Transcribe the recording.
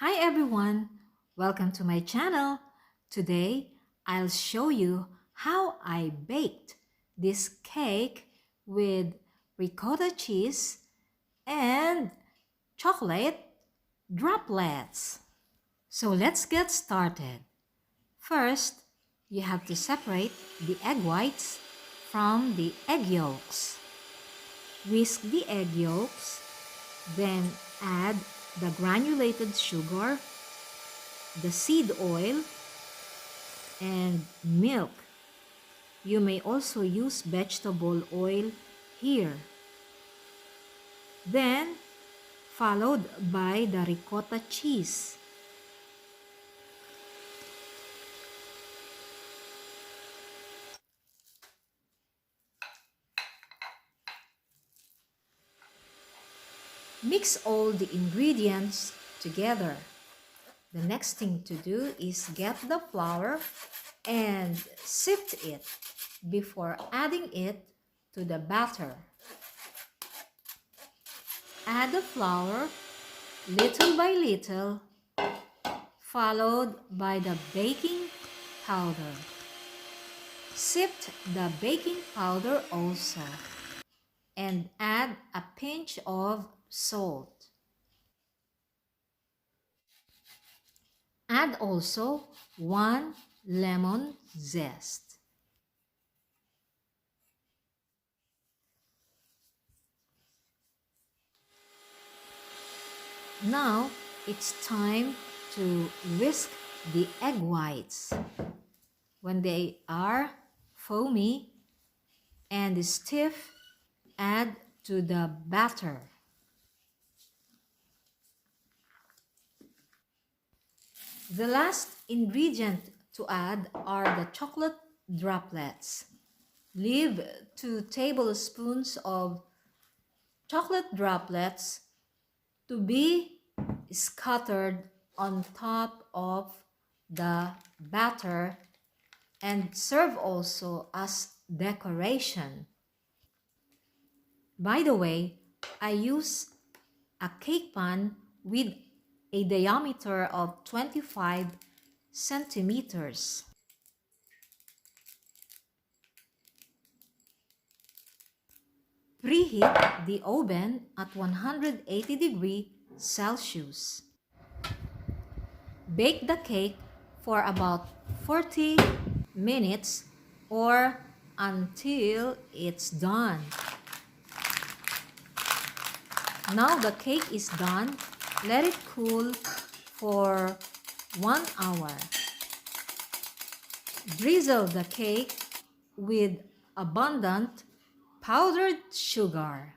Hi everyone, welcome to my channel. Today I'll show you how I baked this cake with ricotta cheese and chocolate droplets. So let's get started. First, you have to separate the egg whites from the egg yolks. Whisk the egg yolks, then add the granulated sugar, the seed oil, and milk. You may also use vegetable oil here. Then, followed by the ricotta cheese. Mix all the ingredients together. The next thing to do is get the flour and sift it before adding it to the batter. Add the flour little by little, followed by the baking powder. Sift the baking powder also, and add a pinch of salt. Add also 1 lemon zest. Now it's time to whisk the egg whites. When they are foamy and stiff, add to the batter. The last ingredient to add are the chocolate droplets. Leave 2 tablespoons of chocolate droplets to be scattered on top of the batter and serve also as decoration. By the way, I use a cake pan with a diameter of 25 centimeters. Preheat the oven at 180 degrees Celsius. Bake the cake for about 40 minutes or until it's done. Now the cake is done. Let it cool for 1 hour. Drizzle the cake with abundant powdered sugar.